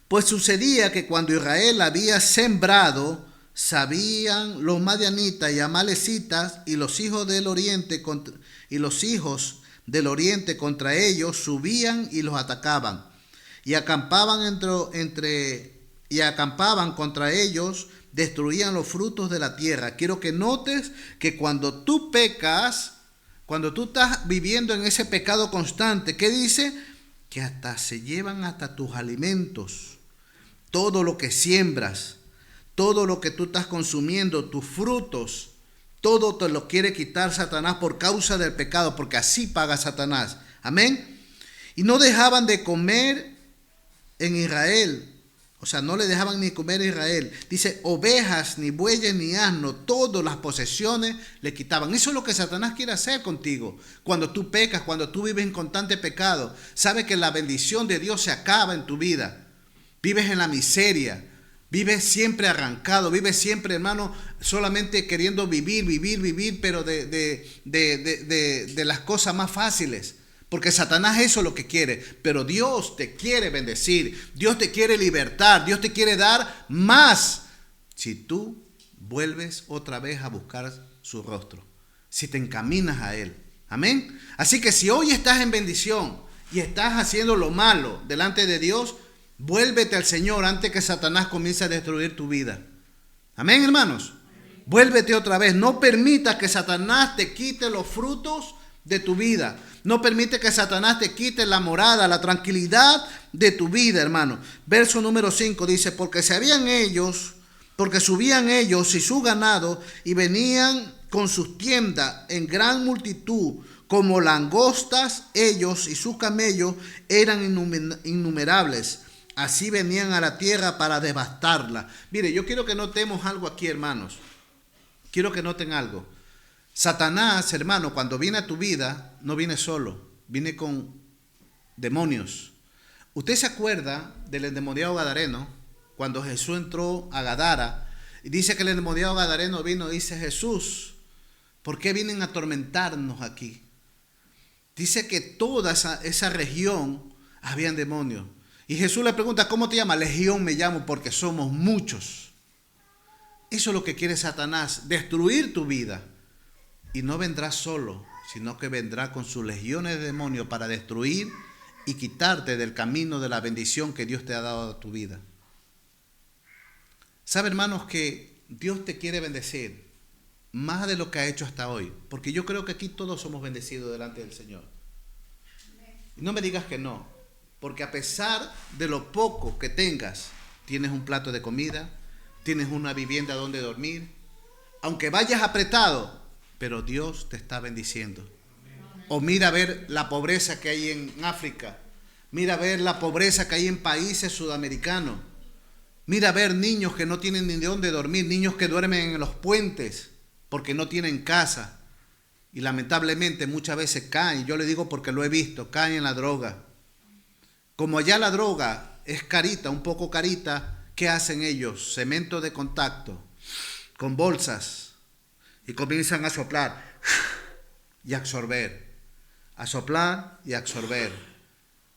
pues sucedía que cuando Israel había sembrado, sabían los madianitas y amalecitas y los hijos del oriente contra ellos subían y los atacaban y acampaban contra ellos, destruían los frutos de la tierra. Quiero que notes que cuando tú pecas, cuando tú estás viviendo en ese pecado constante, ¿qué dice? Que hasta se llevan hasta tus alimentos, todo lo que siembras, todo lo que tú estás consumiendo, tus frutos, todo te lo quiere quitar Satanás por causa del pecado, porque así paga Satanás. Amén. Y no dejaban de comer en Israel, o sea, no le dejaban ni comer a Israel. Dice, ovejas, ni bueyes, ni asnos, todas las posesiones le quitaban. Eso es lo que Satanás quiere hacer contigo. Cuando tú pecas, cuando tú vives en constante pecado, sabe que la bendición de Dios se acaba en tu vida. Vives en la miseria. Vives siempre arrancado, vives siempre, hermano, solamente queriendo vivir, pero de las cosas más fáciles. Porque Satanás eso es lo que quiere. Pero Dios te quiere bendecir, Dios te quiere libertar, Dios te quiere dar más. Si tú vuelves otra vez a buscar su rostro, si te encaminas a Él. Amén. Así que si hoy estás en bendición y estás haciendo lo malo delante de Dios, vuélvete al Señor antes que Satanás comience a destruir tu vida. Amén, hermanos. Vuélvete otra vez. No permitas que Satanás te quite los frutos de tu vida. No permite que Satanás te quite la morada, la tranquilidad de tu vida, hermano. Verso número 5 dice, porque subían ellos y su ganado y venían con sus tiendas en gran multitud, como langostas, ellos y sus camellos eran innumerables. Así venían a la tierra para devastarla. Mire, yo quiero que notemos algo aquí, hermanos. Quiero que noten algo. Satanás, hermano, cuando viene a tu vida, no viene solo, viene con demonios. ¿Usted se acuerda del endemoniado gadareno? Cuando Jesús entró a Gadara, y dice que el endemoniado gadareno vino y dice, Jesús, ¿por qué vienen a atormentarnos aquí? Dice que toda esa región habían demonios. Y Jesús le pregunta, ¿cómo te llamas? Legión me llamo porque somos muchos. Eso es lo que quiere Satanás, destruir tu vida. Y no vendrá solo, sino que vendrá con sus legiones de demonios para destruir y quitarte del camino de la bendición que Dios te ha dado a tu vida. ¿Sabe, hermanos, que Dios te quiere bendecir más de lo que ha hecho hasta hoy? Porque yo creo que aquí todos somos bendecidos delante del Señor. Y no me digas que no. Porque a pesar de lo poco que tengas, tienes un plato de comida, tienes una vivienda donde dormir, aunque vayas apretado, pero Dios te está bendiciendo. O mira a ver la pobreza que hay en África, mira a ver la pobreza que hay en países sudamericanos, mira a ver niños que no tienen ni de dónde dormir, niños que duermen en los puentes porque no tienen casa y lamentablemente muchas veces caen, yo le digo porque lo he visto, caen en la droga. Como allá la droga es carita, un poco carita, ¿qué hacen ellos? Cemento de contacto con bolsas y comienzan a soplar y absorber, a soplar y absorber.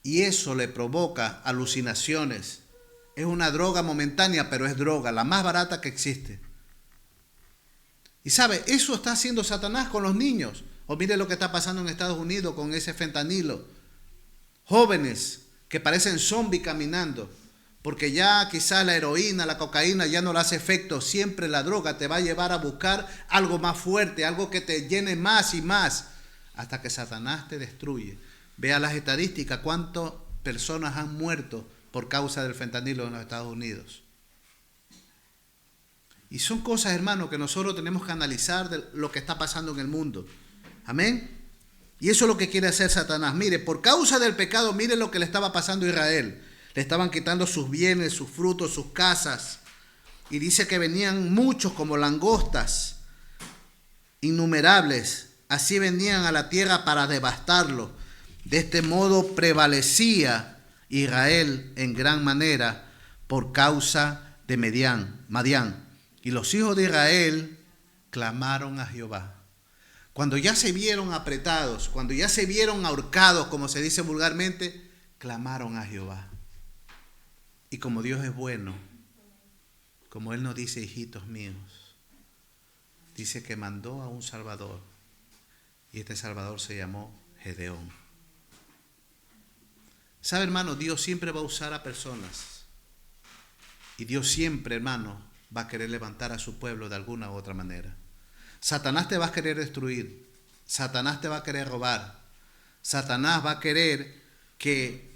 Y eso le provoca alucinaciones. Es una droga momentánea, pero es droga, la más barata que existe. Y sabe, eso está haciendo Satanás con los niños. O mire lo que está pasando en Estados Unidos con ese fentanilo. Jóvenes que parecen zombies caminando. Porque ya quizás la heroína, la cocaína ya no le hace efecto. Siempre la droga te va a llevar a buscar algo más fuerte, algo que te llene más y más. Hasta que Satanás te destruye. Vea las estadísticas, cuántas personas han muerto por causa del fentanilo en los Estados Unidos. Y son cosas, hermanos, que nosotros tenemos que analizar de lo que está pasando en el mundo. Amén. Y eso es lo que quiere hacer Satanás. Mire, por causa del pecado, mire lo que le estaba pasando a Israel. Le estaban quitando sus bienes, sus frutos, sus casas. Y dice que venían muchos como langostas, innumerables. Así venían a la tierra para devastarlo. De este modo prevalecía Israel en gran manera por causa de Madián. Y los hijos de Israel clamaron a Jehová. Cuando ya se vieron apretados, cuando ya se vieron ahorcados, como se dice vulgarmente, clamaron a Jehová. Y como Dios es bueno, como Él nos dice, hijitos míos, dice que mandó a un Salvador. Y este Salvador se llamó Gedeón. ¿Sabe, hermano? Dios siempre va a usar a personas. Y Dios siempre, hermano, va a querer levantar a su pueblo de alguna u otra manera. Satanás te va a querer destruir. Satanás te va a querer robar. Satanás va a querer que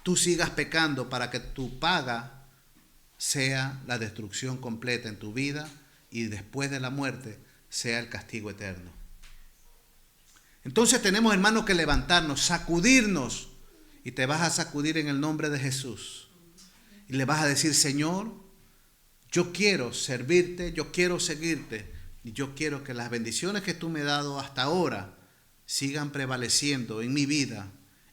tú sigas pecando para que tu paga sea la destrucción completa en tu vida y después de la muerte sea el castigo eterno. Entonces tenemos, hermanos, que levantarnos, sacudirnos, y te vas a sacudir en el nombre de Jesús. Y le vas a decir, Señor, yo quiero servirte, yo quiero seguirte, y yo quiero que las bendiciones que tú me has dado hasta ahora sigan prevaleciendo en mi vida,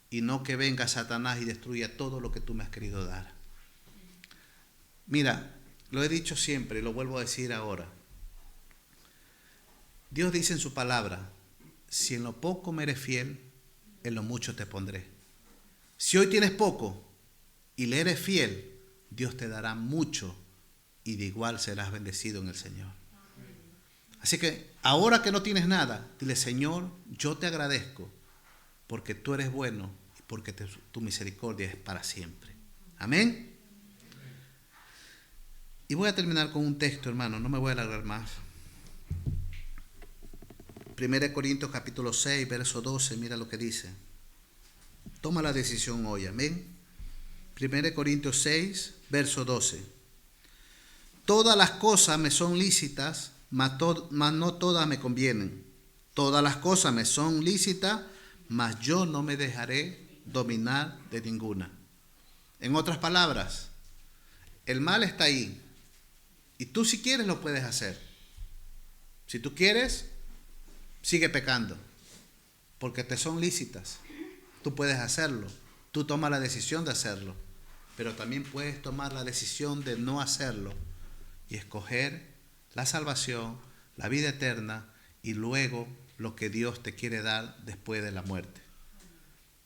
y no que venga Satanás y destruya todo lo que tú me has querido dar. Mira, lo he dicho siempre y lo vuelvo a decir ahora. Dios dice en su palabra, si en lo poco me eres fiel, en lo mucho te pondré. Si hoy tienes poco y le eres fiel, Dios te dará mucho y de igual serás bendecido en el Señor. Así que ahora que no tienes nada, dile, Señor, yo te agradezco porque tú eres bueno y porque tu misericordia es para siempre. Amén. Y voy a terminar con un texto, hermano, no me voy a alargar más. 1 Corintios capítulo 6, verso 12, mira lo que dice. Toma la decisión hoy, amén. 1 Corintios 6, verso 12. Todas las cosas me son lícitas, mas no todas me convienen. Todas las cosas me son lícitas, mas yo no me dejaré dominar de ninguna. En otras palabras, el mal está ahí. Y tú si quieres lo puedes hacer. Si tú quieres, sigue pecando. Porque te son lícitas. Tú puedes hacerlo. Tú tomas la decisión de hacerlo. Pero también puedes tomar la decisión de no hacerlo. Y escoger la salvación, la vida eterna y luego lo que Dios te quiere dar después de la muerte.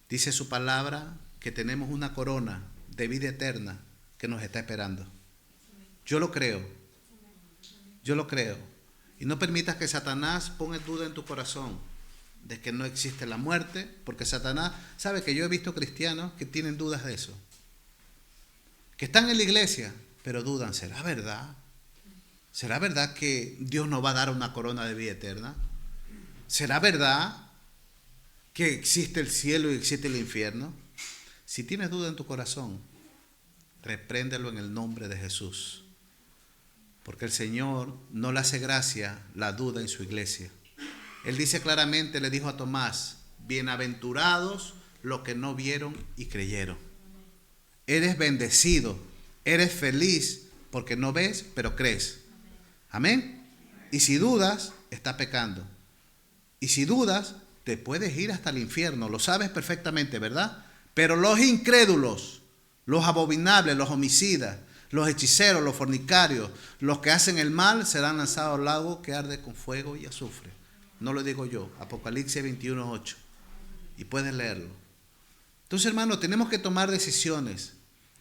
Dice su palabra que tenemos una corona de vida eterna que nos está esperando. Yo lo creo. Yo lo creo. Y no permitas que Satanás ponga duda en tu corazón de que no existe la muerte, porque Satanás sabe que yo he visto cristianos que tienen dudas de eso. Que están en la iglesia, pero dudan, ¿será verdad? ¿Será verdad que Dios nos va a dar una corona de vida eterna? ¿Será verdad? que existe el cielo y existe el infierno? Si tienes duda en tu corazón, repréndelo en el nombre de Jesús. Porque el Señor no le hace gracia la duda en su iglesia. Él dice claramente, le dijo a Tomás, bienaventurados los que no vieron y creyeron. Eres bendecido, eres feliz porque no ves, pero crees. Amén. Y si dudas, estás pecando. Y si dudas, te puedes ir hasta el infierno. Lo sabes perfectamente, ¿verdad? Pero los incrédulos, los abominables, los homicidas, los hechiceros, los fornicarios, los que hacen el mal, serán lanzados al lago que arde con fuego y azufre. No lo digo yo, Apocalipsis 21:8. Y puedes leerlo. Entonces, hermanos, tenemos que tomar decisiones.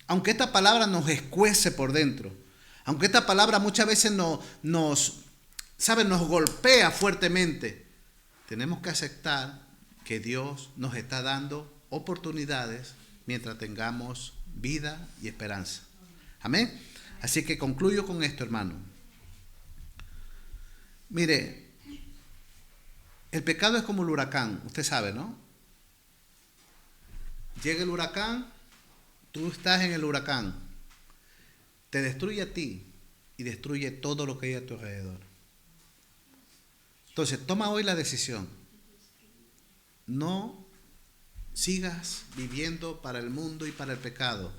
Aunque esta palabra nos escuece por dentro, aunque esta palabra muchas veces nos golpea fuertemente, tenemos que aceptar que Dios nos está dando oportunidades mientras tengamos vida y esperanza. Amén. Así que concluyo con esto, hermano. Mire, el pecado es como el huracán, usted sabe, ¿no? Llega el huracán, tú estás en el huracán, te destruye a ti y destruye todo lo que hay a tu alrededor. Entonces, toma hoy la decisión. No sigas viviendo para el mundo y para el pecado,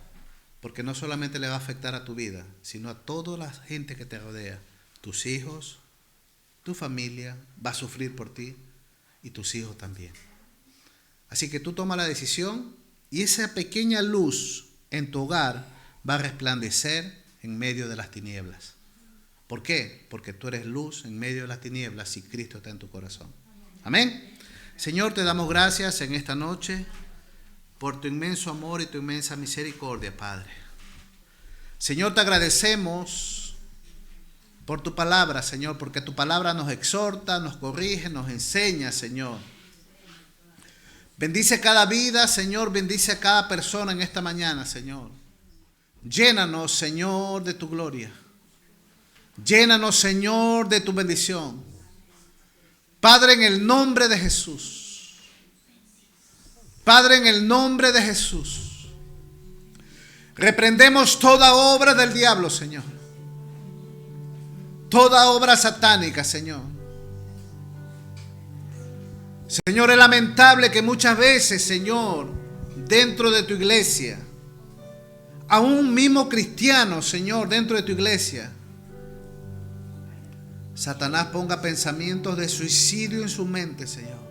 porque no solamente le va a afectar a tu vida, sino a toda la gente que te rodea. Tus hijos, tu familia va a sufrir por ti y tus hijos también. Así que tú toma la decisión y esa pequeña luz en tu hogar va a resplandecer en medio de las tinieblas. ¿Por qué? Porque tú eres luz en medio de las tinieblas y Cristo está en tu corazón. Amén. Señor, te damos gracias en esta noche por tu inmenso amor y tu inmensa misericordia, Padre. Señor, te agradecemos por tu palabra, Señor, porque tu palabra nos exhorta, nos corrige, nos enseña, Señor. Bendice cada vida, Señor, bendice a cada persona en esta mañana, Señor. Llénanos, Señor, de tu gloria. Llénanos, Señor, de tu bendición. Padre, en el nombre de Jesús. Padre, en el nombre de Jesús. Reprendemos toda obra del diablo, Señor. Toda obra satánica, Señor. Señor, es lamentable que muchas veces, Señor, dentro de tu iglesia, aún mismo cristianos, Señor, dentro de tu iglesia, Satanás ponga pensamientos de suicidio en su mente, Señor.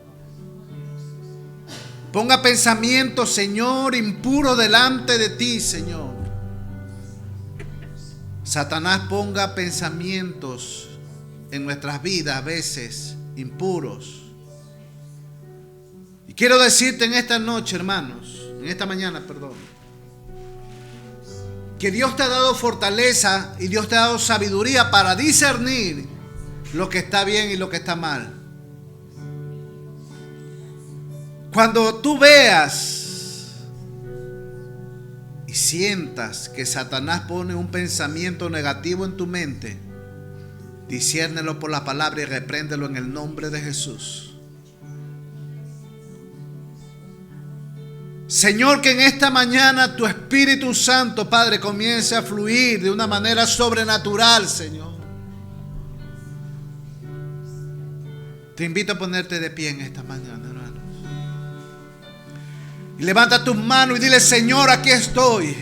Ponga pensamientos, Señor, impuros delante de ti, Señor. Satanás ponga pensamientos en nuestras vidas a veces impuros. Y quiero decirte en esta noche, hermanos, en esta mañana, perdón, que Dios te ha dado fortaleza y Dios te ha dado sabiduría para discernir lo que está bien y lo que está mal. Cuando tú veas y sientas que Satanás pone un pensamiento negativo en tu mente, disciérnelo por la palabra y repréndelo en el nombre de Jesús. Señor, que en esta mañana tu Espíritu Santo, Padre, comience a fluir de una manera sobrenatural, Señor. Te invito a ponerte de pie en esta mañana, hermanos. Y levanta tus manos y dile: Señor, aquí estoy.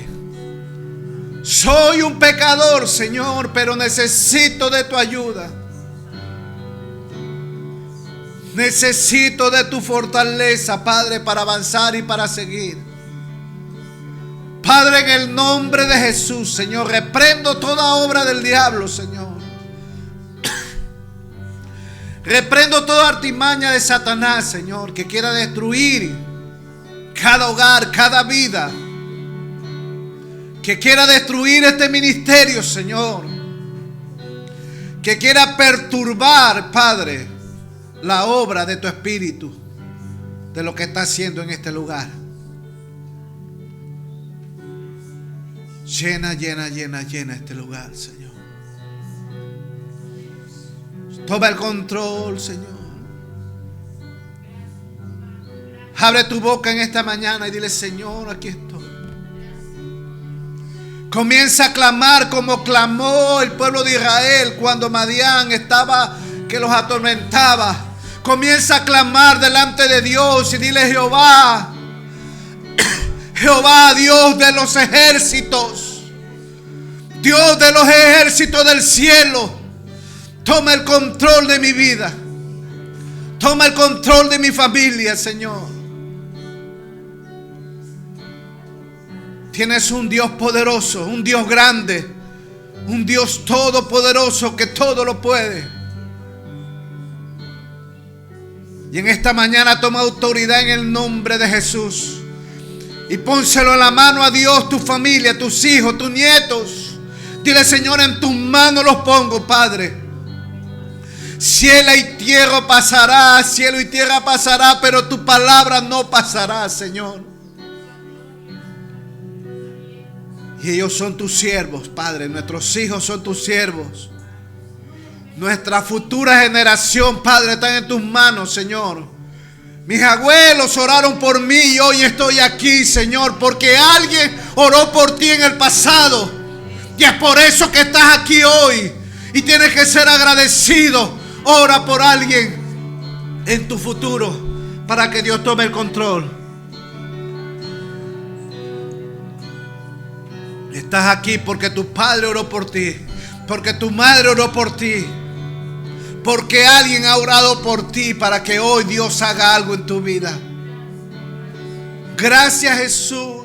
Soy un pecador, Señor, pero necesito de tu ayuda. Necesito de tu fortaleza, Padre, para avanzar y para seguir. Padre, en el nombre de Jesús, Señor, reprendo toda obra del diablo, Señor. Reprendo toda artimaña de Satanás, Señor, que quiera destruir cada hogar, cada vida. Que quiera destruir este ministerio, Señor. Que quiera perturbar, Padre, la obra de tu Espíritu, de lo que está haciendo en este lugar. Llena, llena, llena, llena este lugar, Señor. Toma el control, Señor. Abre tu boca en esta mañana y dile: Señor, aquí estoy. Comienza a clamar como clamó el pueblo de Israel cuando Madián estaba que los atormentaba. Comienza a clamar delante de Dios y dile: Jehová, Jehová, Dios de los ejércitos, Dios de los ejércitos del cielo, toma el control de mi vida. Toma el control de mi familia, Señor. Tienes un Dios poderoso, un Dios grande, un Dios todopoderoso que todo lo puede. Y en esta mañana toma autoridad en el nombre de Jesús. Y pónselo en la mano a Dios, tu familia, tus hijos, tus nietos. Dile: Señor, en tus manos los pongo, Padre. Cielo y tierra pasará, cielo y tierra pasará, pero tu palabra no pasará, Señor. Y ellos son tus siervos, Padre. Nuestros hijos son tus siervos. Nuestra futura generación, Padre, está en tus manos, Señor. Mis abuelos oraron por mí y hoy estoy aquí, Señor, porque alguien oró por ti en el pasado. Y es por eso que estás aquí hoy. Y tienes que ser agradecido. Ora por alguien en tu futuro para que Dios tome el control. Estás aquí porque tu padre oró por ti, porque tu madre oró por ti, porque alguien ha orado por ti para que hoy Dios haga algo en tu vida. Gracias, Jesús.